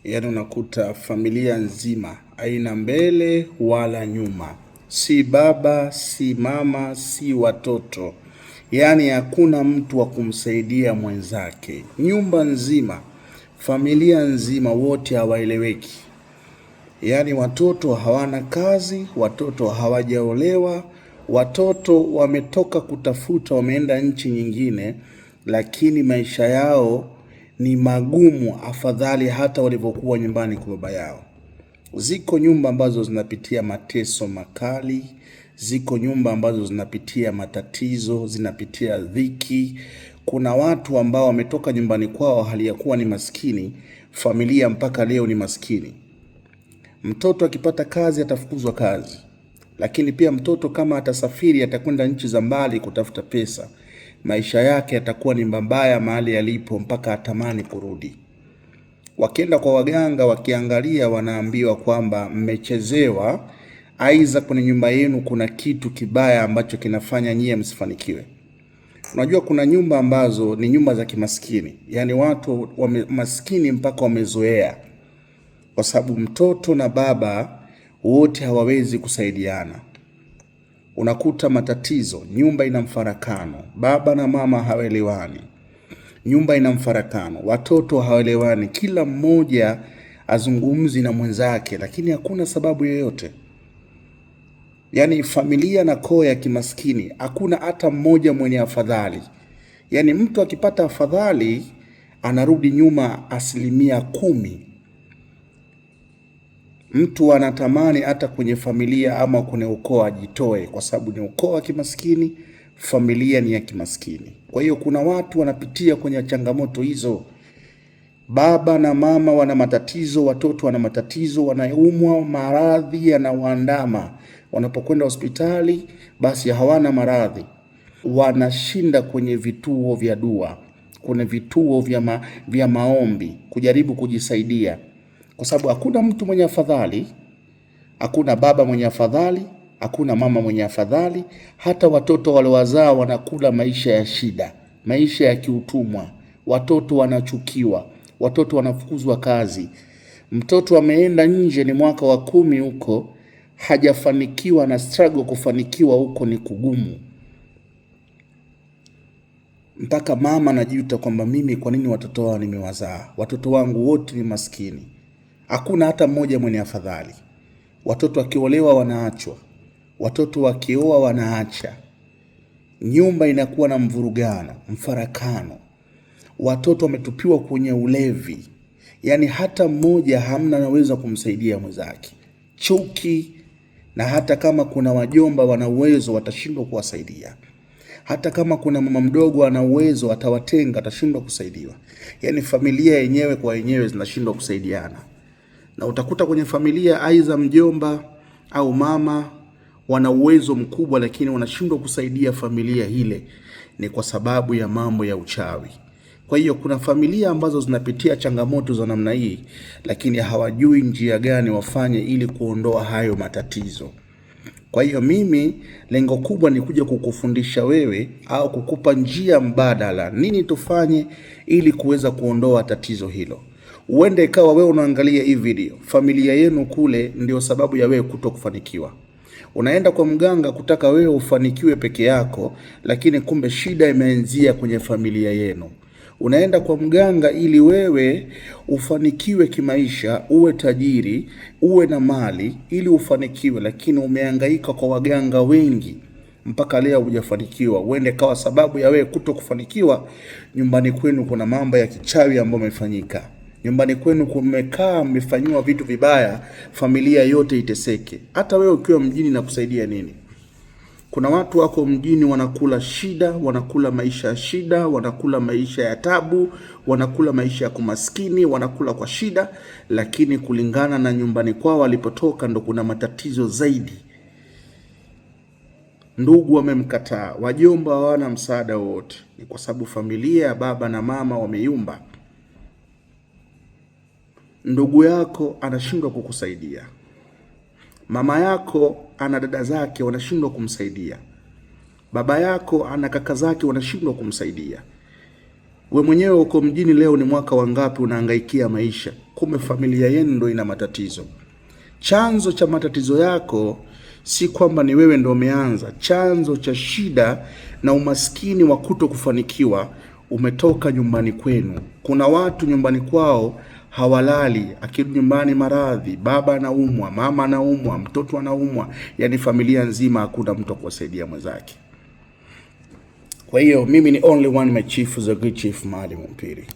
Yaani unakuta familia nzima haina mbele wala nyuma, si baba, si mama, si watoto. Yaani hakuna mtu wa kumsaidia mwenzake. Nyumba nzima, familia nzima, wote hawaeleweki. Yaani watoto hawana kazi, watoto hawajaolewa, watoto wametoka kutafuta, wameenda nchi nyingine, lakini maisha yao ni magumu afadhali hata walivyokuwa nyumbani kwa baba yao. Ziko nyumba ambazo zinapitia mateso makali, ziko nyumba ambazo zinapitia matatizo, zinapitia dhiki. Kuna watu ambao wametoka nyumbani kwao hali ya kuwa ni maskini, familia mpaka leo ni maskini. Mtoto akipata kazi atafukuzwa kazi, lakini pia mtoto kama atasafiri atakwenda nchi za mbali kutafuta pesa, maisha yake yatakuwa ni mabaya mahali yalipo mpaka atamani kurudi. Wakienda kwa waganga, wakiangalia, wanaambiwa kwamba mmechezewa, aidha kwenye nyumba yenu kuna kitu kibaya ambacho kinafanya nyie msifanikiwe. Unajua kuna nyumba ambazo ni nyumba za kimaskini, yaani watu maskini mpaka wamezoea, kwa sababu mtoto na baba wote hawawezi kusaidiana. Unakuta matatizo, nyumba ina mfarakano, baba na mama hawaelewani, nyumba ina mfarakano, watoto hawaelewani, kila mmoja azungumzi na mwenzake, lakini hakuna sababu yoyote. Yaani familia na koo ya kimaskini hakuna hata mmoja mwenye afadhali. Yaani mtu akipata afadhali anarudi nyuma 10%. Mtu anatamani hata kwenye familia ama kwenye ukoo ajitoe, kwa sababu ni ukoo wa kimaskini, familia ni ya kimaskini. Kwa hiyo kuna watu wanapitia kwenye changamoto hizo. Baba na mama wana matatizo, watoto wana matatizo, wanaumwa, maradhi yanawaandama. Wanapokwenda hospitali basi hawana maradhi, wanashinda kwenye vituo vya dua, kuna vituo vya maombi kujaribu kujisaidia, kwa sababu hakuna mtu mwenye afadhali. Hakuna baba mwenye afadhali, hakuna mama mwenye afadhali. Hata watoto waliowazaa wanakula maisha ya shida, maisha ya kiutumwa. Watoto wanachukiwa, watoto wanafukuzwa kazi. Mtoto ameenda nje, ni mwaka wa 10 huko, hajafanikiwa, na struggle kufanikiwa huko ni kugumu, mpaka mama anajuta kwamba mimi kwa nini watoto wao nimewazaa, watoto wangu wote ni maskini. Hakuna hata mmoja mwenye afadhali. Watoto wakiolewa wanaachwa, watoto wakioa wanaacha, nyumba inakuwa na mvurugano, mfarakano, watoto wametupiwa kwenye ulevi, yaani hata mmoja hamna anaweza kumsaidia mwenzake, chuki. Na hata kama kuna wajomba wana uwezo watashindwa kuwasaidia, hata kama kuna mama mdogo ana uwezo atawatenga, atashindwa kusaidiwa. Yaani familia yenyewe kwa yenyewe zinashindwa kusaidiana. Na utakuta kwenye familia aidha mjomba au mama wana uwezo mkubwa, lakini wanashindwa kusaidia familia ile, ni kwa sababu ya mambo ya uchawi. Kwa hiyo kuna familia ambazo zinapitia changamoto za namna hii, lakini hawajui njia gani wafanye ili kuondoa hayo matatizo. Kwa hiyo mimi lengo kubwa ni kuja kukufundisha wewe au kukupa njia mbadala, nini tufanye ili kuweza kuondoa tatizo hilo. Uende ikawa wewe unaangalia hii video, familia yenu kule ndio sababu ya wewe kutokufanikiwa. Unaenda kwa mganga kutaka wewe ufanikiwe peke yako, lakini kumbe shida imeanzia kwenye familia yenu. Unaenda kwa mganga ili wewe ufanikiwe kimaisha, uwe tajiri, uwe na mali ili ufanikiwe, lakini umehangaika kwa waganga wengi mpaka leo hujafanikiwa. Uende kawa sababu ya wewe kutokufanikiwa, nyumbani kwenu kuna mambo ya kichawi ambayo yamefanyika. Nyumbani kwenu kumekaa mmefanywa vitu vibaya, familia yote iteseke. Hata wewe ukiwa mjini na kusaidia nini? Kuna watu wako mjini wanakula shida, wanakula maisha ya shida, wanakula maisha ya tabu, wanakula maisha ya kumaskini, wanakula kwa shida, lakini kulingana na nyumbani kwao walipotoka ndo kuna matatizo zaidi. Ndugu wamemkataa, wajomba hawana msaada wote, ni kwa sababu familia ya baba na mama wameyumba. Ndugu yako anashindwa kukusaidia, mama yako ana dada zake wanashindwa kumsaidia, baba yako ana kaka zake wanashindwa kumsaidia. We mwenyewe uko mjini leo, ni mwaka wangapi unahangaikia maisha, kumbe familia yenu ndio ina matatizo. Chanzo cha matatizo yako si kwamba ni wewe ndio umeanza. Chanzo cha shida na umaskini wa kuto kufanikiwa umetoka nyumbani kwenu. Kuna watu nyumbani kwao hawalali, akirudi nyumbani maradhi, baba anaumwa, mama anaumwa, mtoto anaumwa, yani familia nzima hakuna mtu kuwasaidia mwenzake. Kwa hiyo mimi ni only one, my chief is a good chief, Maalim Mpili.